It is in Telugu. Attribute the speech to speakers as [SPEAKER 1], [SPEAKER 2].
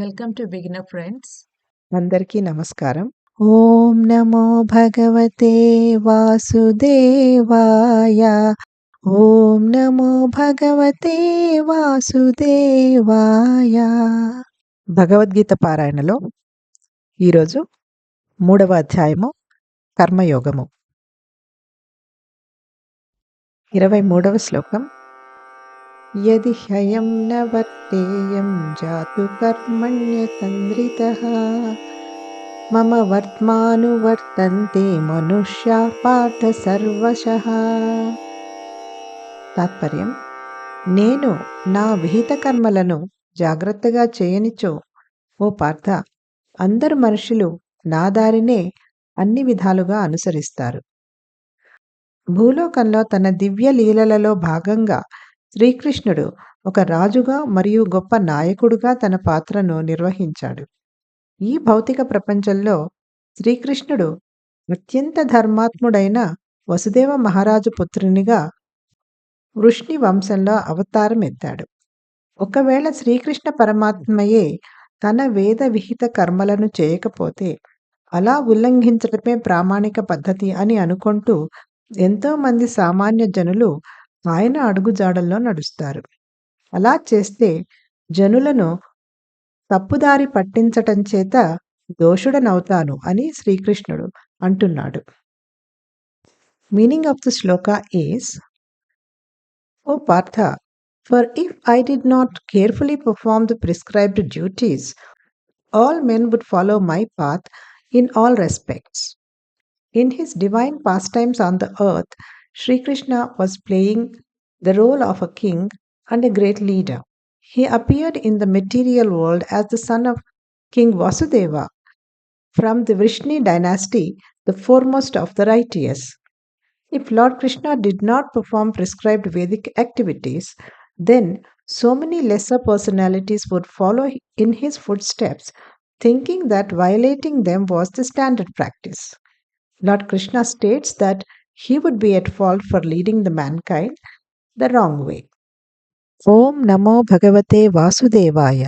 [SPEAKER 1] Welcome to beginner friends.
[SPEAKER 2] అందరికీ నమస్కారం. ఓం నమో భగవతే వాసుదేవాయ. ఓం నమో భగవతే వాసుదేవాయ. భగవద్గీత పారాయణలో ఈరోజు 3వ అధ్యాయము కర్మయోగము. 23వ శ్లోకం. యది హ్యయం న వర్తేయం జాతు కర్మణ్యతంద్రితః మమ వర్త్మానువర్తంతే మనుష్యా పార్థ సర్వశః. తాత్పర్యం: నేను నా విహిత కర్మలను జాగ్రత్తగా చేయనిచో ఓ పార్థ, అందరు మనుషులు నా దారినే అన్ని విధాలుగా అనుసరిస్తారు. భూలోకంలో తన దివ్య లీలలలో భాగంగా శ్రీకృష్ణుడు ఒక రాజుగా మరియు గొప్ప నాయకుడుగా తన పాత్రను నిర్వహించాడు. ఈ భౌతిక ప్రపంచంలో శ్రీకృష్ణుడు అత్యంత ధర్మాత్ముడైన వసుదేవ మహారాజు పుత్రునిగా వృష్ణి వంశంలో అవతారం ఎత్తాడు. ఒకవేళ శ్రీకృష్ణ పరమాత్మయే తన వేద విహిత కర్మలను చేయకపోతే అలా ఉల్లంఘించడమే ప్రామాణిక పద్ధతి అని అనుకుంటూ ఎంతోమంది సామాన్య జనులు ఆయన అడుగుజాడల్లో నడుస్తారు. అలా చేస్తే జనులను తప్పుదారి పట్టించటం చేత దోషుడనవుతాను అని శ్రీకృష్ణుడు అంటున్నాడు. Meaning of the shloka is: O Partha, for if I did not carefully perform the prescribed duties, all men would follow my path in all respects. In his divine pastimes on the earth, Sri Krishna was playing the role of a king and a great leader. He appeared in the material world as the son of King Vasudeva from the Vrishni dynasty, the foremost of the righteous. If Lord Krishna did not perform prescribed Vedic activities, then so many lesser personalities would follow in his footsteps, thinking that violating them was the standard practice. Lord Krishna states that he would be at fault for leading the mankind the wrong way. ఓం నమో భగవతే వాసుదేవాయ.